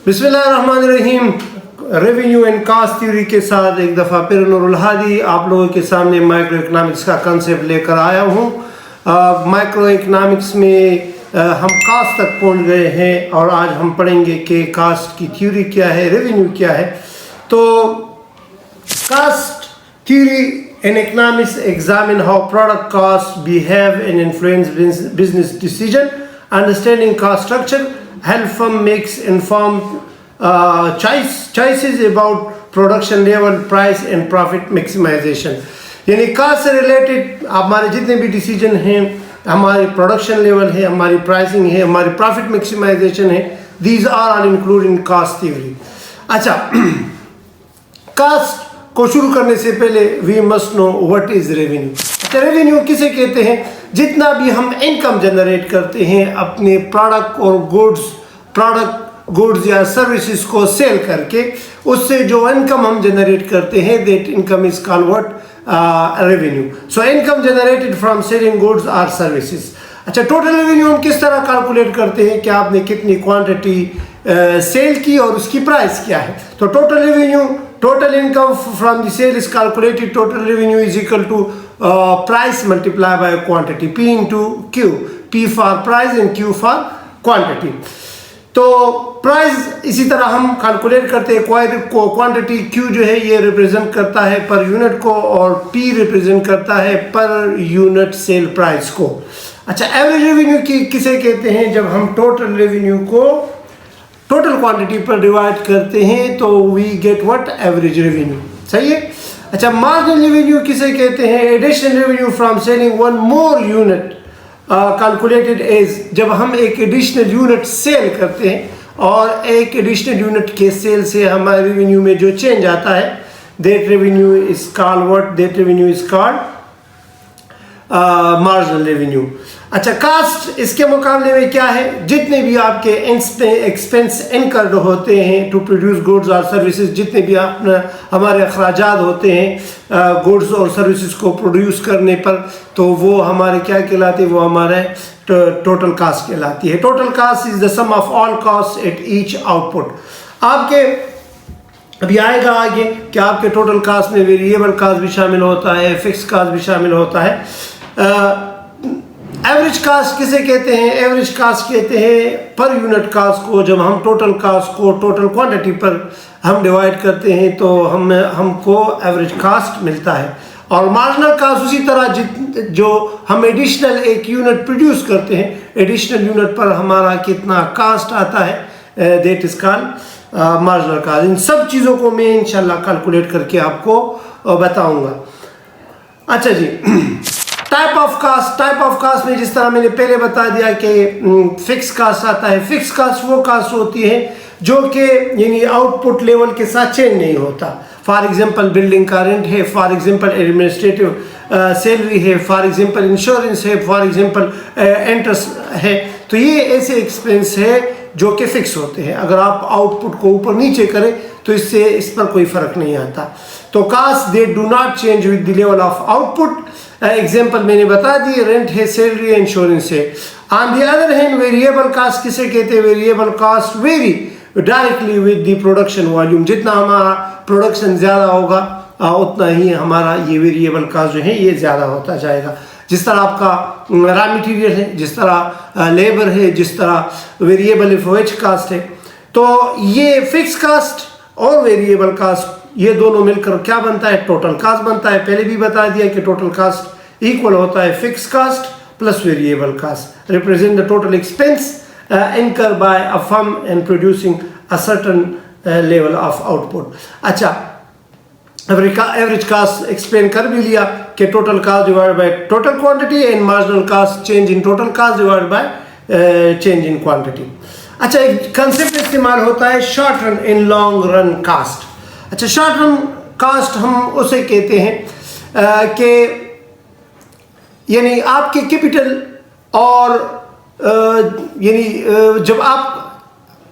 बिस्मिल्लाहिर्रहमानिर्रहीम। Revenue and cast theory के साथ एक दफ़ा फिर नूरुल हादी आप लोगों के सामने माइक्रो इकोनॉमिक्स का कंसेप्ट लेकर आया हूँ। माइक्रो इकोनॉमिक्स में हम कास्ट तक पहुँच गए हैं और आज हम पढ़ेंगे कि कास्ट की थ्योरी क्या है, रेवेन्यू क्या है। तो cost theory in economics examine how product costs behave and influence business decision. Understanding cost structure help firm makes informed choices about production level, price and profit maximization. यानी cast से related हमारे जितने भी decision हैं, हमारी production level है, हमारी pricing है, हमारी प्रॉफिट मैक्सिमाइजेशन है, these are all include in cost theory. अच्छा, कास्ट को शुरू करने से पहले we must know what is revenue. अच्छा, रेवेन्यू किसे कहते हैं? जितना भी हम इनकम जनरेट करते हैं अपने प्रोडक्ट और गुड्स या सर्विसेज को सेल करके, उससे जो इनकम हम जनरेट करते हैं that income is called what? Revenue. So income generated from selling goods और सर्विसेज। अच्छा, टोटल रेवेन्यू हम किस तरह कैलकुलेट करते हैं कि आपने कितनी क्वांटिटी सेल की और उसकी प्राइस क्या है। तो total revenue, total income from the sale is calculated. Total revenue is equal to price multiplied by quantity, P into Q, P for price and Q for quantity. तो price इसी तरह हम कैलकुलेट करते हैं। Quantity Q जो है ये represent करता है पर यूनिट को और P रिप्रेजेंट करता है पर यूनिट सेल प्राइस को। अच्छा, एवरेज रेवेन्यू की किसे कहते हैं? जब हम टोटल रेवेन्यू को टोटल क्वांटिटी पर डिवाइड करते हैं तो we get what? Average revenue. सही है। अच्छा, मार्जिनल रेवेन्यू किसे कहते हैं? Additional revenue from selling one more unit calculated as, जब हम एक एडिशनल यूनिट सेल करते हैं और एक एडिशनल यूनिट के सेल से हमारे रेवेन्यू में जो चेंज आता है that revenue is called what? That revenue is called marginal revenue. अच्छा, कास्ट इसके मुकाबले में क्या है? जितने भी आपके एक्सपेंस इनकर्ड होते हैं टू प्रोड्यूस गुड्स और सर्विसेज, जितने भी हमारे अखराजात होते हैं गुड्स और सर्विसेज को प्रोड्यूस करने पर, तो वो हमारे क्या कहलाते हैं? वो हमारे टोटल कास्ट कहलाती है। Total cost is the sum of all cost at each output. आपके अभी आएगा आगे कि आपके टोटल कास्ट में वेरिएबल कास्ट भी शामिल होता है, फिक्स कास्ट भी शामिल होता है। एवरेज कास्ट किसे कहते हैं? एवरेज कास्ट कहते हैं पर यूनिट कास्ट को। जब हम टोटल कास्ट को टोटल क्वांटिटी पर हम डिवाइड करते हैं तो हमको एवरेज कास्ट मिलता है। और मार्जिनल कास्ट उसी तरह जो हम एडिशनल एक यूनिट प्रोड्यूस करते हैं, एडिशनल यूनिट पर हमारा कितना कास्ट आता है that is called marginal cost. इन सब चीज़ों को मैं इंशाल्लाह कैलकुलेट करके आपको बताऊंगा। अच्छा जी, टाइप ऑफ कास्ट में जिस तरह मैंने पहले बता दिया कि फिक्स कास्ट आता है। फिक्स कास्ट वो कास्ट होती है जो कि यानी आउटपुट लेवल के साथ चेंज नहीं होता। फॉर एग्जांपल बिल्डिंग का रेंट है, फॉर एग्जांपल एडमिनिस्ट्रेटिव सैलरी है, फॉर एग्जांपल इंश्योरेंस है, फॉर एग्जांपल इंटरेस्ट है। तो ये ऐसे एक्सपेंस है जो कि फिक्स होते हैं। अगर आप आउटपुट को ऊपर नीचे करें तो इससे इस पर कोई फर्क नहीं आता। तो cost they do not change with the level of output. Example मैंने बता दी, रेंट है, सैलरी है, इंश्योरेंस है। On the other hand variable cost किसे कहते हैं? Variable cost very directly with the production volume. जितना हमारा प्रोडक्शन ज़्यादा होगा उतना ही हमारा ये वेरिएबल कास्ट जो है ये ज़्यादा होता जाएगा। जिस तरह आपका रॉ मटीरियल है, जिस तरह लेबर है, जिस तरह वेरिएबल वेज कास्ट है। तो ये फिक्स कास्ट और वेरिएबल कास्ट ये दोनों मिलकर क्या बनता है? टोटल कास्ट बनता है। पहले भी बता दिया कि टोटल कास्ट इक्वल होता है fix cost plus variable cost. Represent the total expense incur by a firm in producing a certain level of output. अच्छा, एवरेज कास्ट एक्सप्लेन कर भी लिया कि total cost divide by total quantity and marginal cost change in total cost divide by change in quantity. अच्छा, एक concept इस्तेमाल होता है short run in long run cost. अच्छा, शॉर्ट रन कास्ट हम उसे कहते हैं कि यानी आपके कैपिटल और यानी जब आप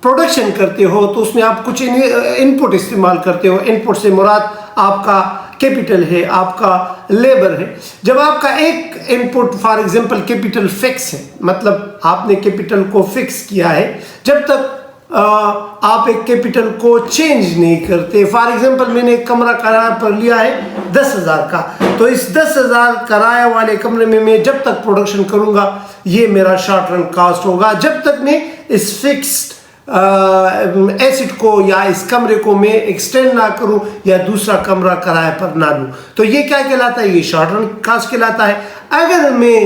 प्रोडक्शन करते हो तो उसमें आप कुछ इनपुट इस्तेमाल करते हो। इनपुट से मुराद आपका कैपिटल है, आपका लेबर है। जब आपका एक input for example capital fix है, मतलब आपने कैपिटल को फिक्स किया है, जब तक आप एक कैपिटल को चेंज नहीं करते। फॉर एग्जांपल मैंने एक कमरा किराए पर लिया है 10,000 का, तो इस 10,000 किराए वाले कमरे में मैं जब तक प्रोडक्शन करूंगा ये मेरा शॉर्ट रन कॉस्ट होगा, जब तक मैं इस फिक्स्ड एसिड को या इस कमरे को मैं एक्सटेंड ना करूं या दूसरा कमरा किराए पर ना लूं। तो ये क्या कहलाता है, ये शॉर्ट रन कॉस्ट कहलाता है। अगर मैं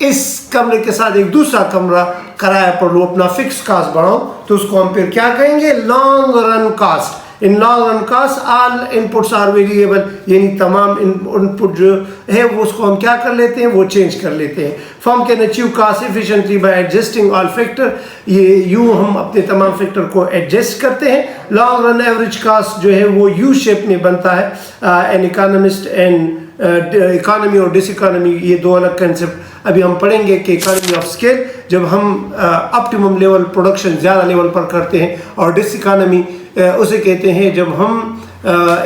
इस कमरे के साथ एक दूसरा कमरा किराए पर लूं, अपना फिक्स कॉस्ट बढ़ाऊं, तो उसको हम फिर क्या कहेंगे, long run cost. In long run cost all inputs are variable, यानी तमाम इनपुट जो है वो उसको हम क्या कर लेते हैं, वो चेंज कर लेते हैं। Firm can achieve cost efficiently bye adjusting all factor, ये यू हम अपने तमाम फैक्टर को एडजस्ट करते हैं। लॉन्ग रन एवरेज कॉस्ट जो है वो यू शेप में बनता है। एन इकोनॉमिस्ट एंड इकोनॉमी और डिसइकोनॉमी, ये दो अलग कंसेप्ट अभी हम पढ़ेंगे कि इकोनॉमी ऑफ स्केल जब हम ऑप्टिमम लेवल प्रोडक्शन ज़्यादा लेवल पर करते हैं, और डिसइकोनॉमी उसे कहते हैं जब हम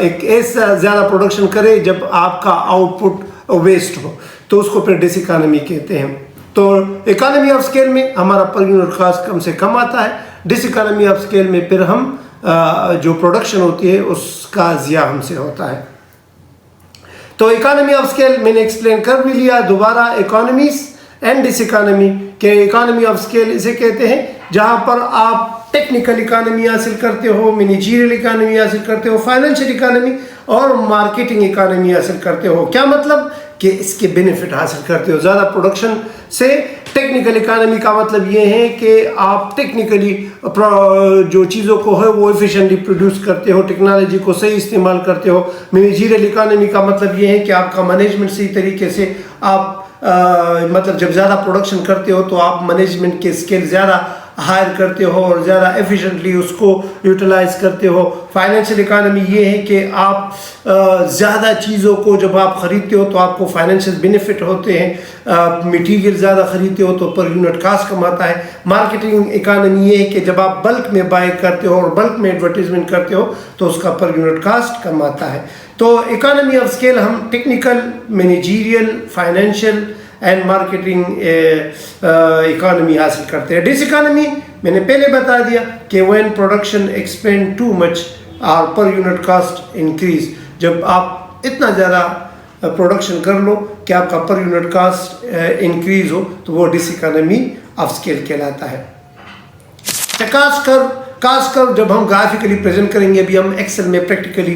एक ऐसा ज़्यादा प्रोडक्शन करें जब आपका आउटपुट वेस्ट हो, तो उसको फिर डिसइकोनॉमी कहते हैं। तो इकोनॉमी ऑफ स्केल में हमारा पर यूनिट कॉस्ट कम से कम आता है, डिसइकोनॉमी ऑफ स्केल में फिर हम जो प्रोडक्शन होती है उसका ज़िया हमसे होता है। तो इकोनॉमी ऑफ स्केल मैंने एक्सप्लेन कर भी लिया। दोबारा इकोनॉमीज एंड डिसइकोनॉमी के, इकोनॉमी ऑफ स्केल इसे कहते हैं जहां पर आप टेक्निकल इकोनॉमी हासिल करते हो, मैनेजरियल इकोनॉमी हासिल करते हो, फाइनेंशियल इकोनॉमी और मार्केटिंग इकोनॉमी हासिल करते हो। क्या मतलब कि इसके बेनिफिट हासिल करते हो ज़्यादा प्रोडक्शन से। टेक्निकल इकोनॉमी का मतलब ये है कि आप टेक्निकली जो चीज़ों को है वो एफिशिएंटली प्रोड्यूस करते हो, टेक्नोलॉजी को सही इस्तेमाल करते हो। मैनेजरियल इकोनॉमी का मतलब ये है कि आपका मैनेजमेंट सही तरीके से आप मतलब जब ज़्यादा प्रोडक्शन करते हो तो आप मैनेजमेंट के स्किल ज़्यादा हायर करते हो और ज़्यादा एफिशिएंटली उसको यूटिलाइज करते हो। फाइनेंशियल इकोनॉमी ये है कि आप ज़्यादा चीज़ों को जब आप ख़रीदते हो तो आपको फाइनेंशियल बेनिफिट होते हैं। मटेरियल ज़्यादा ख़रीदते हो तो पर यूनिट कॉस्ट कम आता है। मार्केटिंग इकोनॉमी ये है कि जब आप बल्क में बाय करते हो और बल्क में एडवर्टीजमेंट करते हो तो उसका पर यूनिट कॉस्ट कम आता है। तो इकोनॉमी ऑफ स्केल हम technical, managerial, financial and marketing economy हासिल करते हैं। डिसइकोनॉमी मैंने पहले बता दिया कि when production expand too much और पर यूनिट कॉस्ट इंक्रीज, जब आप इतना ज़्यादा प्रोडक्शन कर लो कि आपका पर यूनिट कॉस्ट इंक्रीज हो तो वो डिसइकोनॉमी ऑफ स्केल कहलाता है। कास्ट कर्व जब हम ग्राफिकली प्रेजेंट करेंगे, अभी हम एक्सेल में प्रैक्टिकली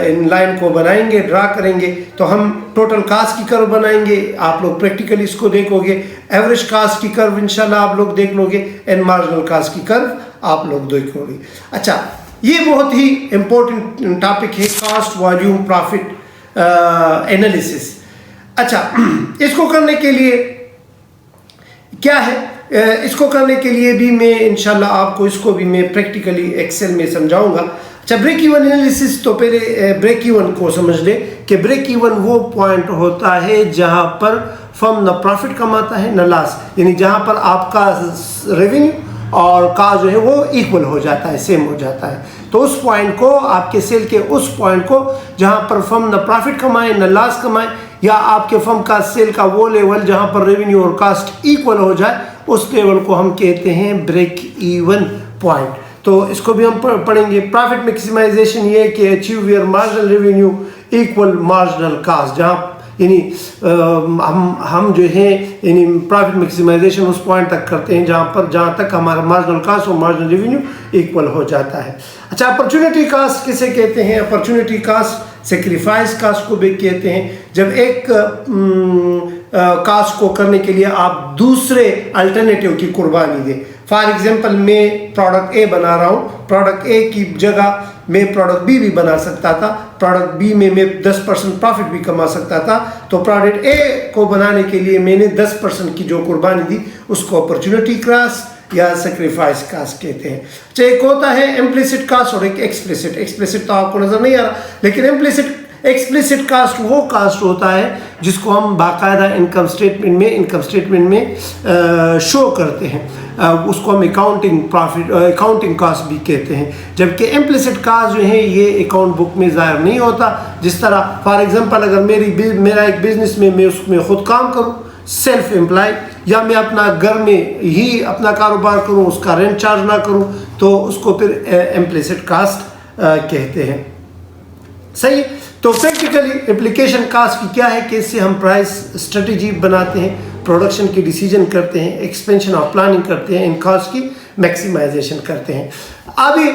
इन लाइन को बनाएंगे, ड्रा करेंगे, तो हम टोटल कास्ट की कर्व बनाएंगे, आप लोग प्रैक्टिकली इसको देखोगे। एवरेज कास्ट की कर्व इंशाल्लाह आप लोग देख लोगे, एंड मार्जिनल कास्ट की कर्व आप लोग देखोगे। अच्छा, ये बहुत ही इंपॉर्टेंट टॉपिक है, कास्ट वॉल्यूम प्रॉफिट एनालिसिस। अच्छा, इसको करने के लिए क्या है, इसको करने के लिए भी मैं इंशाल्लाह आपको इसको भी मैं प्रैक्टिकली एक्सेल में समझाऊंगा। अच्छा, ब्रेक इवन एनालिसिस, तो पहले ब्रेक इवन को समझ ले कि ब्रेक इवन वो पॉइंट होता है जहां पर फर्म न प्रॉफिट कमाता है न लॉस, यानी जहां पर आपका रेवेन्यू और कॉस्ट जो है वो इक्वल हो जाता है, सेम हो जाता है। तो उस पॉइंट को, आपके सेल के उस पॉइंट को जहां पर फर्म न प्रॉफिट कमाए न लॉस कमाए, या आपके फर्म का सेल का वो लेवल जहां पर रेवेन्यू और कॉस्ट इक्वल हो जाए, उस लेवल को हम कहते हैं ब्रेक इवन पॉइंट। तो इसको भी हम पढ़ेंगे। प्रॉफिट मैक्सिमाइजेशन ये है कि achieve your marginal revenue equal marginal cost, जहाँ यानी हम जो है यानी प्रॉफिट मैक्सिमाइजेशन उस पॉइंट तक करते हैं जहाँ तक हमारा मार्जिनल कॉस्ट और मार्जिनल रेवेन्यू इक्वल हो जाता है। अच्छा, अपॉर्चुनिटी कॉस्ट किसे कहते हैं? अपॉर्चुनिटी कॉस्ट सेक्रीफाइस कास्ट को भी कहते हैं, जब एक कास्ट को करने के लिए आप दूसरे अल्टरनेटिव की कुर्बानी दें। फॉर एग्जांपल, मैं प्रोडक्ट ए बना रहा हूँ, प्रोडक्ट ए की जगह मैं प्रोडक्ट बी भी बना सकता था, प्रोडक्ट बी में मैं 10% प्रॉफिट भी कमा सकता था। तो प्रोडक्ट ए को बनाने के लिए मैंने 10% की जो कुर्बानी दी उसको अपॉर्चुनिटी कॉस्ट या सेक्रीफाइस कास्ट कहते हैं। अच्छा, एक होता है इम्प्लिसिट कास्ट और एक एक्सप्लिसिट। एक्सप्लिसिट तो आपको नजर नहीं आ रहा, लेकिन एक्सप्लिसिट कास्ट वो कास्ट होता है जिसको हम बाकायदा इनकम स्टेटमेंट में शो करते हैं, उसको हम अकाउंटिंग कास्ट भी कहते हैं। जबकि इम्प्लिसिट कास्ट जो है ये अकाउंट बुक में ज़ाहिर नहीं होता। जिस तरह फॉर एग्जांपल, अगर मेरा एक बिजनेस में मैं उसमें खुद काम करूँ, सेल्फ एम्प्लॉय, या मैं अपना घर में ही अपना कारोबार करूं, उसका रेंट चार्ज ना करूं, तो उसको फिर इम्प्लिसिट कास्ट कहते हैं। सही है। तो प्रैक्टिकली एप्लीकेशन कास्ट की क्या है कि इससे हम प्राइस स्ट्रेटेजी बनाते हैं, प्रोडक्शन की डिसीजन करते हैं, एक्सपेंशन ऑफ प्लानिंग करते हैं, इन कास्ट की मैक्सिमाइजेशन करते हैं। अभी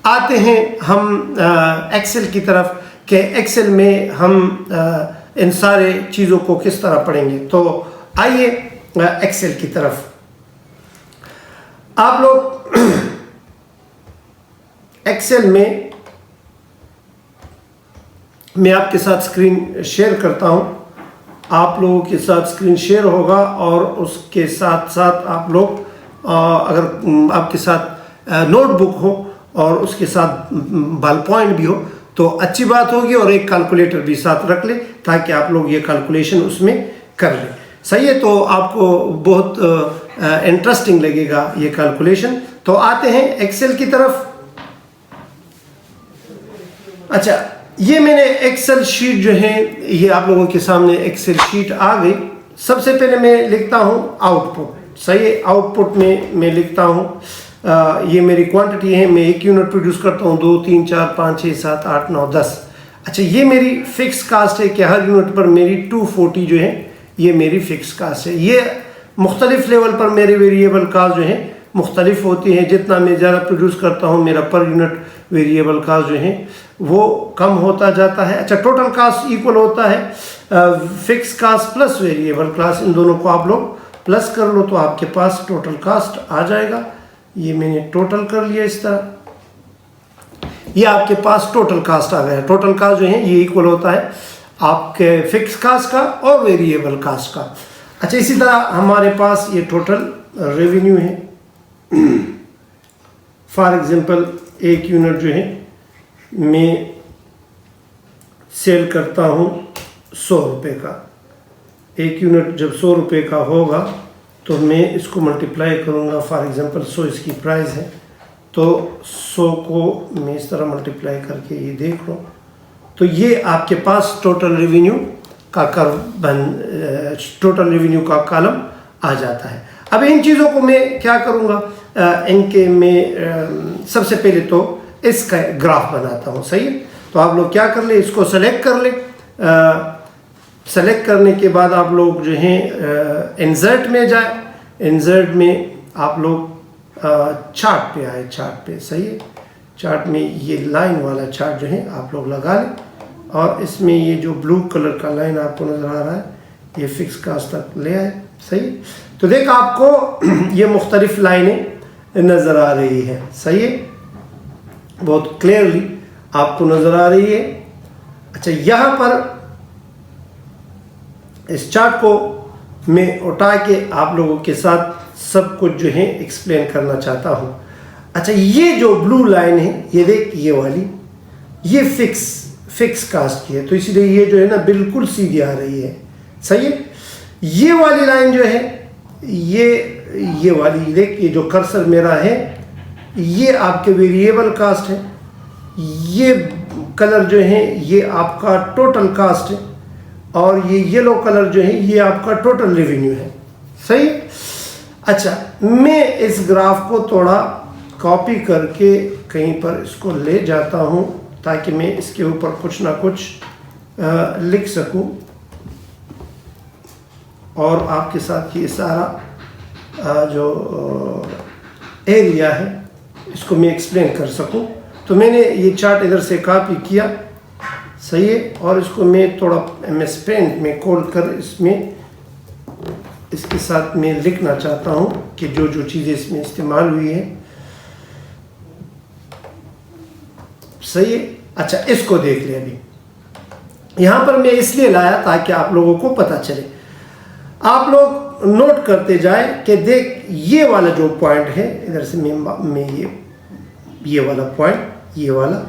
आते हैं हम एक्सेल की तरफ कि एक्सेल में हम इन सारे चीज़ों को किस तरह पढ़ेंगे। तो आइए एक्सेल की तरफ। आप लोग एक्सेल में मैं आपके साथ स्क्रीन शेयर करता हूं, आप लोगों के साथ स्क्रीन शेयर होगा और उसके साथ साथ आप लोग अगर आपके साथ नोटबुक हो और उसके साथ बॉल पॉइंट भी हो तो अच्छी बात होगी, और एक कैलकुलेटर भी साथ रख ले ताकि आप लोग ये कैलकुलेशन उसमें कर लें। सही है। तो आपको बहुत इंटरेस्टिंग लगेगा ये कैलकुलेशन। तो आते हैं एक्सेल की तरफ। अच्छा, ये मैंने एक्सेल शीट जो है ये आप लोगों के सामने एक्सेल शीट आ गई। सबसे पहले मैं लिखता हूँ आउटपुट। सही है। आउटपुट में मैं लिखता हूँ ये मेरी क्वांटिटी है, मैं 1 यूनिट प्रोड्यूस करता हूँ, 2 3 4 5 6 7 8 9 10। अच्छा, ये मेरी फिक्स कास्ट है कि हर यूनिट पर मेरी 240 जो है ये मेरी फिक्स कास्ट है। ये मुख्तलिफ लेवल पर मेरी वेरिएबल कास्ट जो है मुख्तलिफ होती है। जितना मैं ज़्यादा प्रोड्यूस करता हूँ मेरा पर यूनिट वेरिएबल कास्ट जो है वो कम होता जाता है। अच्छा, टोटल कास्ट इक्वल होता है fix cost plus variable cost, इन दोनों को आप लोग प्लस कर लो तो आपके पास टोटल कास्ट आ जाएगा। ये मैंने टोटल कर लिया इस तरह, ये आपके पास टोटल कास्ट आ गया। टोटल कास्ट जो है ये इक्वल होता है आपके फिक्स कास्ट का और वेरिएबल कास्ट का। अच्छा, इसी तरह हमारे पास ये टोटल रेवेन्यू है। फॉर एग्जांपल 1 यूनिट जो है मैं सेल करता हूँ 100 रुपये का। 1 यूनिट जब 100 रुपये का होगा तो मैं इसको मल्टीप्लाई करूँगा। फॉर एग्जांपल 100 इसकी प्राइस है, तो 100 को मैं इस तरह मल्टीप्लाई करके ये देख लो तो ये आपके पास टोटल रेवेन्यू का टोटल रेवेन्यू का कॉलम आ जाता है। अब इन चीज़ों को मैं क्या करूँगा, इनके में सबसे पहले तो इसका ग्राफ बनाता हूँ। सही है। तो आप लोग क्या कर ले, इसको सेलेक्ट कर ले। सेलेक्ट करने के बाद आप लोग जो हैं इंसर्ट में जाए, इंसर्ट में आप लोग चार्ट पे आए, चार्ट पे। सही है। चार्ट में ये लाइन वाला चार्ट जो है आप लोग लगा लें, और इसमें ये जो ब्लू कलर का लाइन आपको नज़र आ रहा है ये फिक्स कास्ट तक ले आए। सही। तो देख आपको ये मुख्तलिफ लाइनें नज़र आ रही है। सही है। बहुत क्लियरली आपको नज़र आ रही है। अच्छा, यहाँ पर इस चार्ट को मैं उठा के आप लोगों के साथ सब कुछ जो है एक्सप्लेन करना चाहता हूँ। अच्छा, ये जो ब्लू लाइन है ये देख, ये वाली ये फिक्स कास्ट की है, तो इसीलिए ये जो है ना बिल्कुल सीधी आ रही है। सही है। ये वाली लाइन जो है ये वाली देख, ये जो कर्सर मेरा है ये आपके वेरिएबल कास्ट है। ये कलर जो है ये आपका टोटल कास्ट है, और ये येलो कलर जो है ये आपका टोटल रेवेन्यू है। सही। अच्छा, मैं इस ग्राफ को थोड़ा कॉपी करके कहीं पर इसको ले जाता हूँ ताकि मैं इसके ऊपर कुछ ना कुछ लिख सकूँ, और आपके साथ ये सारा जो एरिया है इसको मैं एक्सप्लेन कर सकूँ। तो मैंने ये चार्ट इधर से कॉपी किया। सही है। और इसको मैं थोड़ा MS पेंट में खोल कर इसमें इसके साथ मैं लिखना चाहता हूँ कि जो जो चीज़ें इसमें इस्तेमाल हुई है। सही है। अच्छा, इसको देख ले। अभी यहाँ पर मैं इसलिए लाया ताकि आप लोगों को पता चले। आप लोग नोट करते जाए कि देख ये वाला जो पॉइंट है इधर से मैं ये वाला पॉइंट, ये वाला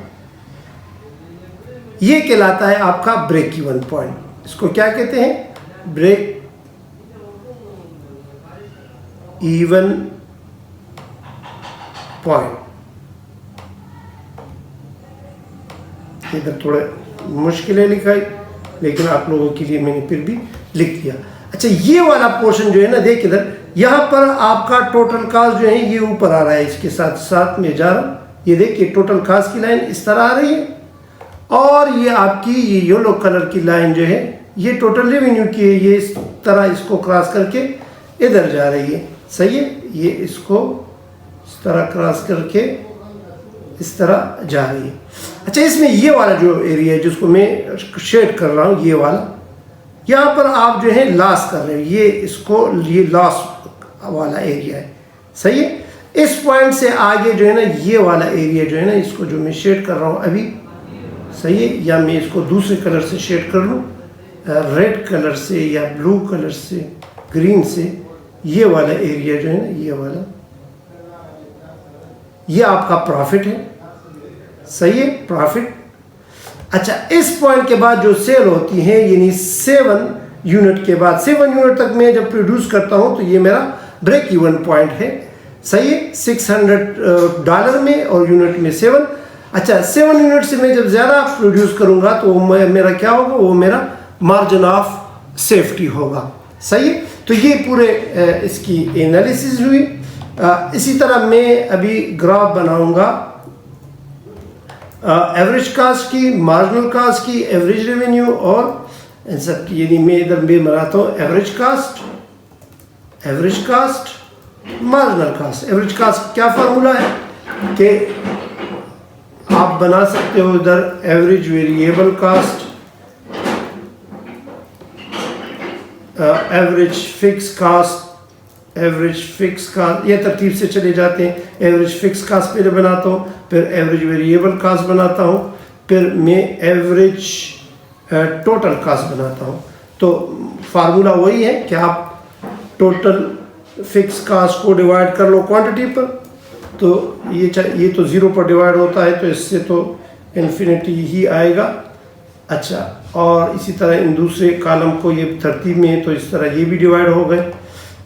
ये कहलाता है आपका ब्रेक इवन पॉइंट। इसको क्या कहते हैं, ब्रेक इवन पॉइंट। इधर थोड़ा मुश्किल है लिखाई, लेकिन आप लोगों के लिए मैंने फिर भी लिख दिया। अच्छा, अच्छा ये वाला पोर्शन जो है ना, देख इधर, यहाँ पर आपका टोटल कास्ट जो है ये ऊपर आ रहा है, इसके साथ साथ में जा रहा हूँ, ये देखिए टोटल कास्ट की लाइन इस तरह आ रही है, और ये आपकी ये येलो कलर की लाइन जो है ये टोटल रेवेन्यू की है, ये इस तरह इसको क्रॉस करके इधर जा रही है। सही है, ये इसको इस तरह क्रॉस करके इस तरह जा रही है। अच्छा इसमें ये वाला जो एरिया है जिसको मैं शेड कर रहा हूँ, ये वाला, यहाँ पर आप जो है लॉस कर रहे हो, ये इसको ये लॉस वाला एरिया है। सही है, इस पॉइंट से आगे जो है ना ये वाला एरिया जो है ना, इसको जो मैं शेड कर रहा हूँ अभी, सही है, या मैं इसको दूसरे कलर से शेड कर लूँ, रेड कलर से या ब्लू कलर से, ग्रीन से, ये वाला एरिया जो है ना, ये वाला, ये आपका प्रॉफिट है। सही है, प्रॉफिट। अच्छा इस पॉइंट के बाद जो सेल होती है, यानी 7 यूनिट के बाद, 7 यूनिट तक मैं जब प्रोड्यूस करता हूं तो ये मेरा ब्रेक इवन पॉइंट है। सही है, $600 में और यूनिट में 7। अच्छा 7 यूनिट से मैं जब ज़्यादा प्रोड्यूस करूंगा तो मेरा क्या होगा, वो मेरा मार्जिन ऑफ सेफ्टी होगा। सही है, तो ये पूरे इसकी एनालिसिस हुई। इसी तरह मैं अभी ग्राफ बनाऊंगा एवरेज कास्ट की, मार्जिनल कास्ट की, एवरेज रेवेन्यू और इन सब की, यानी मैं इधर भी बनाता हूँ average cost, marginal cost. Average cost क्या फार्मूला है कि आप बना सकते हो इधर average variable cost, average fix cost, ये तरतीब से चले जाते हैं। एवरेज फिक्स कास्ट पहले बनाता हूँ, फिर एवरेज वेरिएबल कास्ट बनाता हूँ, फिर मैं एवरेज टोटल कास्ट बनाता हूँ। तो फार्मूला वही है कि आप टोटल फिक्स कास्ट को डिवाइड कर लो क्वांटिटी पर, तो ये तो 0 पर डिवाइड होता है, तो इससे तो इन्फिनिटी ही आएगा। अच्छा, और इसी तरह इन दूसरे कॉलम को, ये तरतीब में है तो इस तरह ये भी डिवाइड हो गए।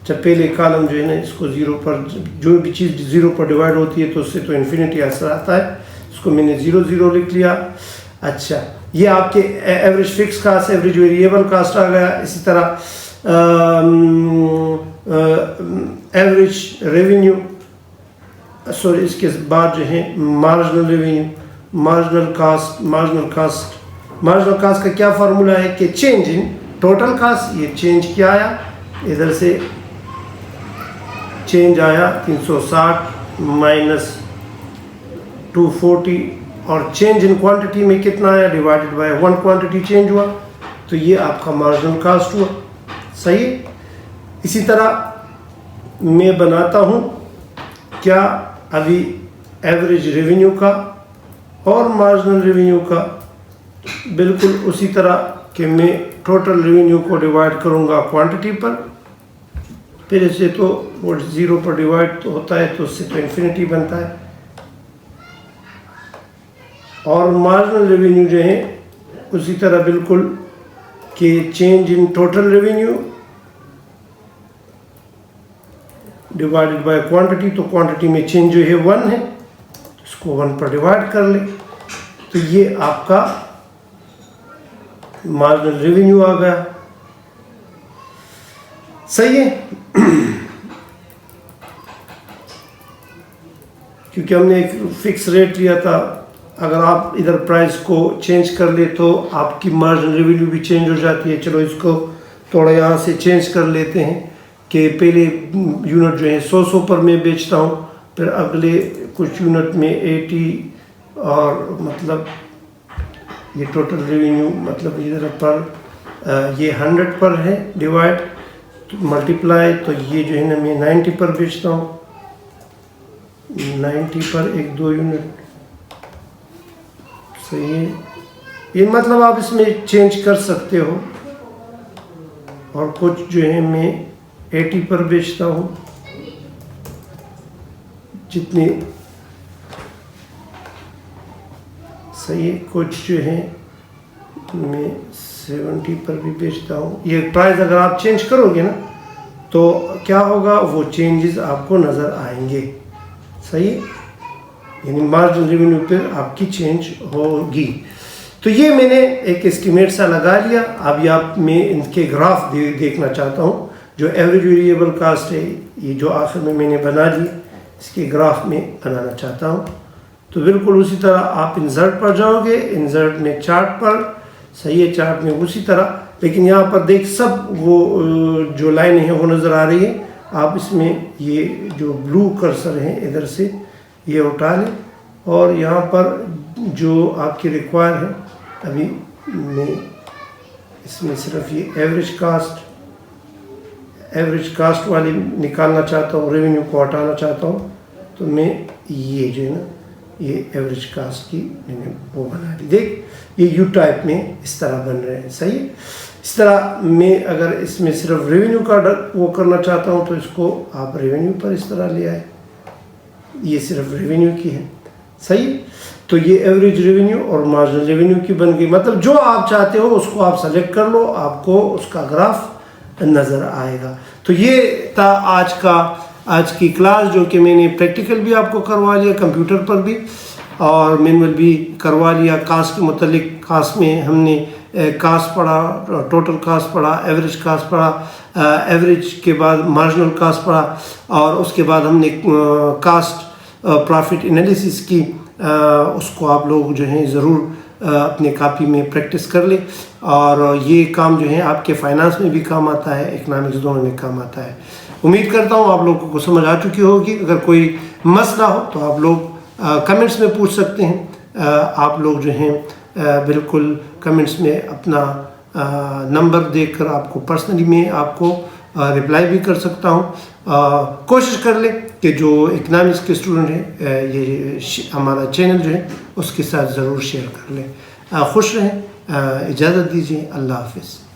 जब पहले कॉलम जो है ना इसको 0 पर, जो भी चीज़ 0 पर डिवाइड होती है तो उससे तो इन्फिनिटी असर आता है, इसको मैंने 0 0 लिख लिया। अच्छा ये आपके average fix cost, average variable cost आ गया। इसी तरह एवरेज रेवेन्यू, सॉरी इसके बाद जो है मार्जिनल रेवेन्यू, मार्जिनल कास्ट का क्या फार्मूला है कि चेंज इन टोटल कास्ट। ये चेंज क्या आया, इधर से चेंज आया 360 माइनस 240, और चेंज इन क्वांटिटी में कितना आया, डिवाइडेड बाय 1 क्वांटिटी चेंज हुआ, तो ये आपका मार्जिनल कास्ट हुआ। सही है, इसी तरह मैं बनाता हूँ क्या अभी एवरेज रेवेन्यू का और मार्जिनल रेवेन्यू का, बिल्कुल उसी तरह कि मैं टोटल रेवेन्यू को डिवाइड करूँगा क्वांटिटी पर, फिर इससे तो वो 0 पर डिवाइड तो होता है तो उससे तो इन्फिनिटी बनता है। और मार्जिनल रेवेन्यू जो है उसी तरह बिल्कुल कि change in total revenue divided by quantity, तो क्वांटिटी में चेंज जो है 1 है, इसको 1 पर डिवाइड कर ले, तो ये आपका मार्जिनल रेवेन्यू आ गया। सही है, क्योंकि हमने एक फिक्स रेट लिया था, अगर आप इधर प्राइस को चेंज कर ले तो आपकी मार्जिनल रेवेन्यू भी चेंज हो जाती है। चलो इसको थोड़ा यहाँ से चेंज कर लेते हैं कि पहले यूनिट जो है 100 पर मैं बेचता हूँ, फिर अगले कुछ यूनिट में 80, और मतलब ये टोटल रेवेन्यू मतलब इधर पर ये 100 पर है डिवाइड मल्टीप्लाई, तो ये जो है ना मैं 90 पर बेचता हूँ, 90 पर 1-2 यूनिट। सही है, ये मतलब आप इसमें चेंज कर सकते हो। और कुछ जो है मैं 80 पर बेचता हूँ, जितनी, सही है, कुछ जो है मैं 70 पर भी बेचता हूँ। ये प्राइस अगर आप चेंज करोगे ना तो क्या होगा, वो चेंजेस आपको नज़र आएंगे। सही है, यानी मार्जिनल रेवेन्यू पर आपकी चेंज होगी। तो ये मैंने एक एस्टिमेट सा लगा लिया। अब आप मैं इनके ग्राफ देखना चाहता हूँ। जो एवरेज वेरिएबल कास्ट है ये जो आखिर में मैंने बना ली, इसके ग्राफ में बनाना चाहता हूँ। तो बिल्कुल उसी तरह आप इंसर्ट पर जाओगे, इंसर्ट में चार्ट पर, सही है, चार्ट में उसी तरह, लेकिन यहाँ पर देख सब वो जो लाइनें हैं वो नज़र आ रही है। आप इसमें ये जो ब्लू कर्सर है इधर से ये उठा लें और यहाँ पर जो आपकी रिक्वायर है, अभी मैं इसमें सिर्फ ये एवरेज कास्ट वाली निकालना चाहता हूँ, रेवेन्यू को हटाना चाहता हूँ। तो मैं ये जो है ना ये एवरेज कास्ट की मैंने वो बना दी। देख ये यू टाइप में इस तरह बन रहे हैं, सही है। इस तरह मैं अगर इसमें सिर्फ रेवेन्यू का वो करना चाहता हूँ तो इसको आप रेवेन्यू पर इस तरह ले आए, ये सिर्फ रेवेन्यू की है, सही है। तो ये एवरेज रेवेन्यू और मार्जिनल रेवेन्यू की बन गई। मतलब जो आप चाहते हो उसको आप सेलेक्ट कर लो, आपको उसका ग्राफ नज़र आएगा। तो ये था आज की क्लास, जो कि मैंने प्रैक्टिकल भी आपको करवा लिया कंप्यूटर पर भी और मैनुअल भी करवा लिया। कास्ट के मुतालिक, कास्ट में हमने कास्ट पढ़ा, टोटल कास्ट पढ़ा, एवरेज कास्ट पढ़ा, एवरेज के बाद मार्जिनल कास्ट पढ़ा और उसके बाद हमने कास्ट प्रॉफिट एनालिसिस की। उसको आप लोग जो हैं ज़रूर अपने कापी में प्रैक्टिस कर ले और ये काम जो है आपके फाइनेंस में भी काम आता है, इकनॉमिक्स दोनों में काम आता है। उम्मीद करता हूँ आप लोगों को समझ आ चुकी होगी। अगर कोई मसला हो तो आप लोग कमेंट्स में पूछ सकते हैं। आप लोग जो हैं बिल्कुल कमेंट्स में अपना नंबर देकर आपको पर्सनली मैं आपको रिप्लाई भी कर सकता हूँ। कोशिश कर ले कि जो इकनॉमिक्स के स्टूडेंट हैं ये हमारा चैनल जो है उसके साथ ज़रूर शेयर कर लें। खुश रहें, इजाज़त दीजिए, अल्लाह हाफिज़।